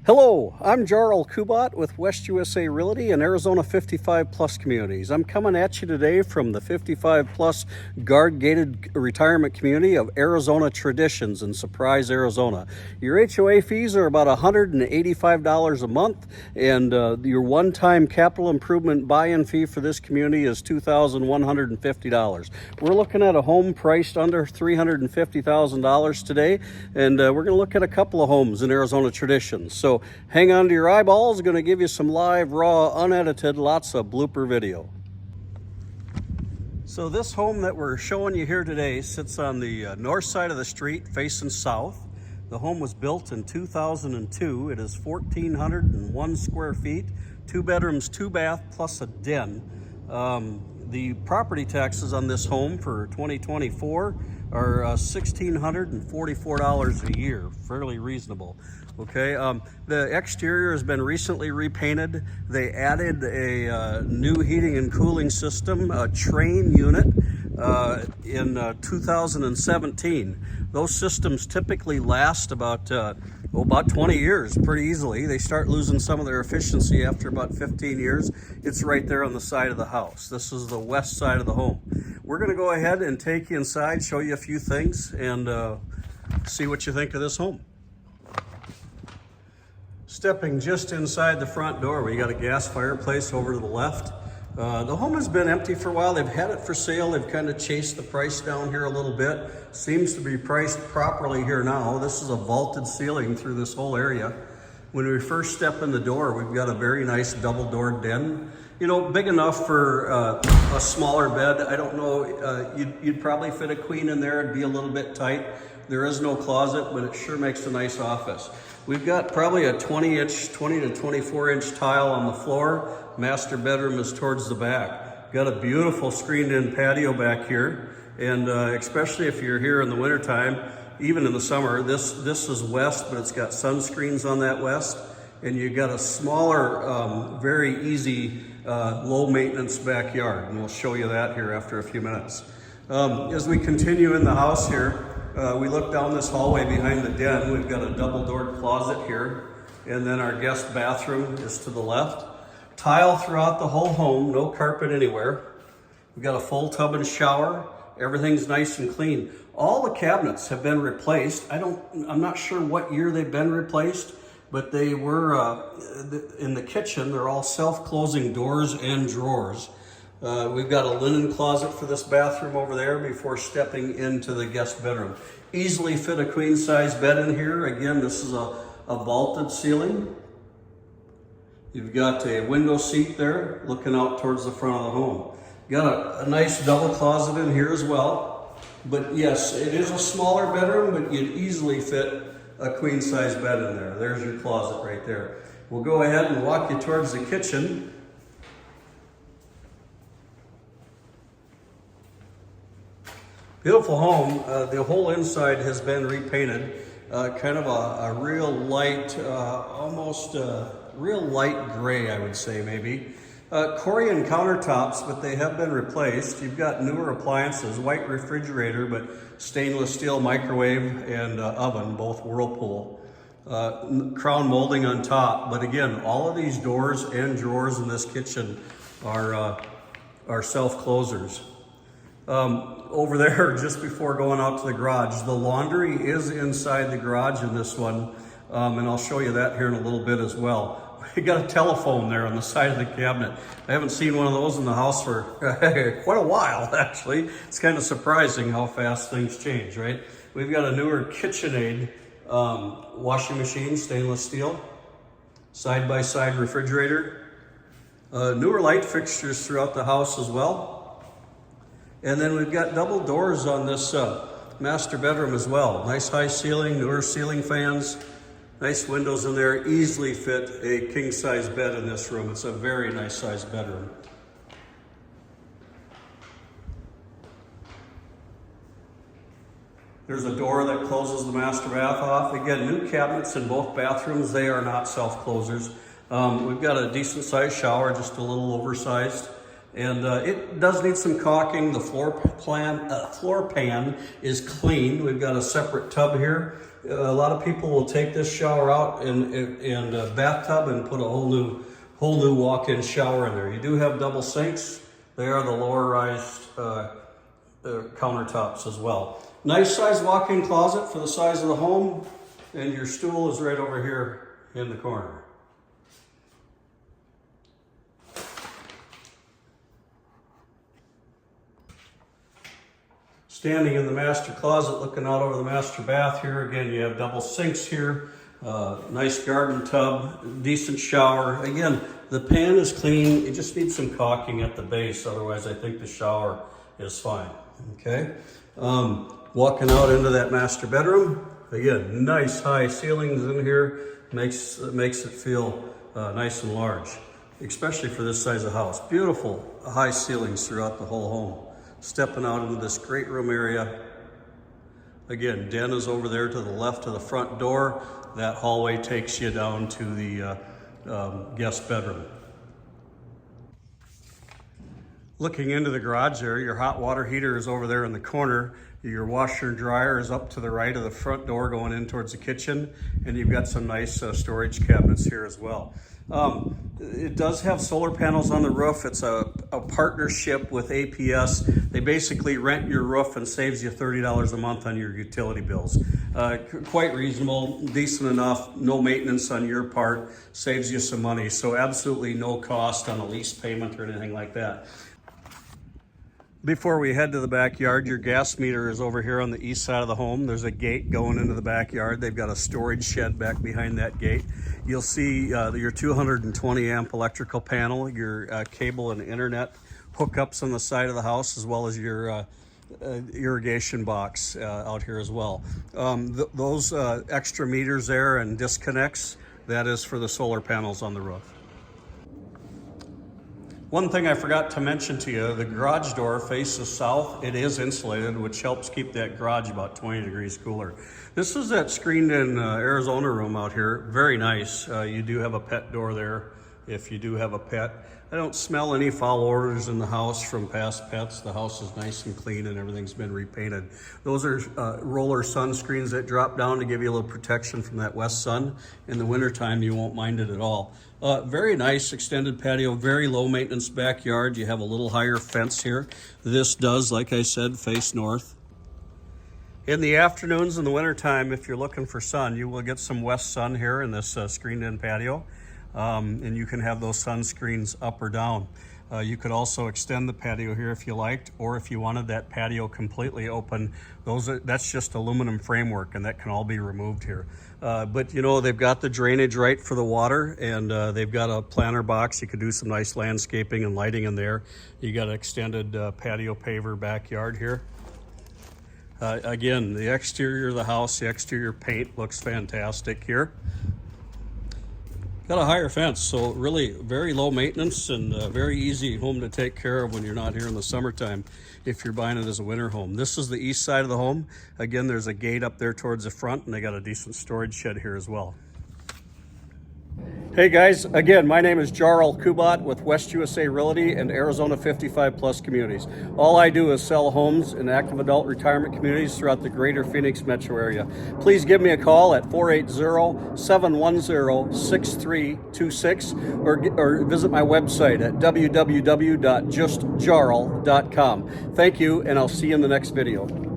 Hello, I'm Jarl Kubat with West USA Realty and Arizona 55 Plus Communities. I'm coming at you today from the 55 Plus Guard Gated Retirement Community of Arizona Traditions in Surprise, Arizona. Your HOA fees are about $185 a month, and your one-time capital improvement buy-in fee for this community is $2,150. We're looking at a home priced under $350,000 today, and we're going to look at a couple of homes in Arizona Traditions. So hang on to your eyeballs. Going to give you some live, raw, unedited, lots of blooper video. So this home that we're showing you here today sits on the north side of the street facing south. The home was built in 2002. It is 1,401 square feet, 2 bedrooms, 2 bath, plus a den. The property taxes on this home for 2024 are $1,644 a year, fairly reasonable. Okay, the exterior has been recently repainted. They added a new heating and cooling system, a train unit, in 2017. Those systems typically last about 20 years pretty easily. They start losing some of their efficiency after about 15 years. It's right there on the side of the house. This is the west side of the home. We're going to go ahead and take you inside, show you a few things, and see what you think of this home. Stepping just inside the front door, we got a gas fireplace over to the left. The home has been empty for a while. They've had it for sale. They've kind of chased the price down here a little bit. Seems to be priced properly here now. This is a vaulted ceiling through this whole area. When we first step in the door, we've got a very nice double-door den. You know, big enough for a smaller bed. I don't know, you'd probably fit a queen in there. It'd be a little bit tight. There is no closet, but it sure makes a nice office. We've got probably a 20 to 24-inch tile on the floor. Master bedroom is towards the back. Got a beautiful screened-in patio back here, and especially if you're here in the wintertime, even in the summer, this is west, but it's got sunscreens on that west, and you got a smaller, very easy, low-maintenance backyard, and we'll show you that here after a few minutes. As we continue in the house here, we look down this hallway behind the den. We've got a double-doored closet here, and then our guest bathroom is to the left. Tile throughout the whole home, no carpet anywhere. We've got a full tub and shower. Everything's nice and clean. All the cabinets have been replaced. I'm not sure what year they've been replaced, but they were in the kitchen. They're all self-closing doors and drawers. We've got a linen closet for this bathroom over there before stepping into the guest bedroom. Easily fit a queen-size bed in here. Again, this is a vaulted ceiling. You've got a window seat there looking out towards the front of the home. You got a nice double closet in here as well. But yes, it is a smaller bedroom, but you'd easily fit a queen-size bed in there. There's your closet right there. We'll go ahead and walk you towards the kitchen. Beautiful home. The whole inside has been repainted. Kind of a real light, almost real light gray, I would say maybe. Corian countertops, but they have been replaced. You've got newer appliances, white refrigerator, but stainless steel microwave and oven, both Whirlpool. Crown molding on top, but again, all of these doors and drawers in this kitchen are self-closers. Over there, just before going out to the garage, the laundry is inside the garage in this one, and I'll show you that here in a little bit as well. We got a telephone there on the side of the cabinet. I haven't seen one of those in the house for quite a while, actually. It's kind of surprising how fast things change, right? We've got a newer KitchenAid washing machine, stainless steel, side-by-side refrigerator, newer light fixtures throughout the house as well. And then we've got double doors on this master bedroom as well. Nice high ceiling, newer ceiling fans, nice windows in there. Easily fit a king-size bed in this room. It's a very nice sized bedroom. There's a door that closes the master bath off. Again, new cabinets in both bathrooms. They are not self-closers. We've got a decent sized shower, just a little oversized. And it does need some caulking. The floor pan is clean. We've got a separate tub here. A lot of people will take this shower out in a bathtub and put a whole new walk-in shower in there. You do have double sinks. They are the lower-rise countertops as well. Nice size walk-in closet for the size of the home, and your stool is right over here in the corner. Standing in the master closet, looking out over the master bath here. Again, you have double sinks here, nice garden tub, decent shower. Again, the pan is clean. It just needs some caulking at the base. Otherwise, I think the shower is fine. Okay. Walking out into that master bedroom. Again, nice high ceilings in here. Makes it feel nice and large, especially for this size of house. Beautiful high ceilings throughout the whole home. Stepping out into this great room area. Again, den is over there to the left of the front door. That hallway takes you down to the guest bedroom. Looking into the garage there, your hot water heater is over there in the corner. Your washer and dryer is up to the right of the front door going in towards the kitchen. And you've got some nice storage cabinets here as well. It does have solar panels on the roof. It's a partnership with APS. They basically rent your roof and saves you $30 a month on your utility bills. Quite reasonable, decent enough, no maintenance on your part, saves you some money. So absolutely no cost on a lease payment or anything like that. Before we head to the backyard, your gas meter is over here on the east side of the home. There's a gate going into the backyard. They've got a storage shed back behind that gate. You'll see your 220 amp electrical panel, your cable and internet hookups on the side of the house, as well as your irrigation box out here as well. Those extra meters there and disconnects, that is for the solar panels on the roof. One thing I forgot to mention to you, the garage door faces south. It is insulated, which helps keep that garage about 20 degrees cooler. This is that screened-in Arizona room out here. Very nice. You do have a pet door there if you do have a pet. I don't smell any foul odors in the house from past pets. The house is nice and clean and everything's been repainted. Those are roller sunscreens that drop down to give you a little protection from that west sun. In the wintertime, you won't mind it at all. Very nice extended patio, very low maintenance backyard. You have a little higher fence here. This does, like I said, face north. In the afternoons in the wintertime, if you're looking for sun, you will get some west sun here in this screened-in patio. And you can have those sunscreens up or down. You could also extend the patio here if you liked, or if you wanted that patio completely open, that's just aluminum framework, and that can all be removed here. But you know, they've got the drainage right for the water, and they've got a planter box. You could do some nice landscaping and lighting in there. You got an extended patio paver backyard here. Again, the exterior of the house, the exterior paint looks fantastic here. Got a higher fence, so really very low maintenance and very easy home to take care of when you're not here in the summertime if you're buying it as a winter home. This is the east side of the home. Again, there's a gate up there towards the front, and they got a decent storage shed here as well. Hey guys, again, my name is Jarl Kubat with West USA Realty and Arizona 55 Plus Communities. All I do is sell homes in active adult retirement communities throughout the greater Phoenix metro area. Please give me a call at 480-710-6326 or visit my website at www.justjarl.com. Thank you, and I'll see you in the next video.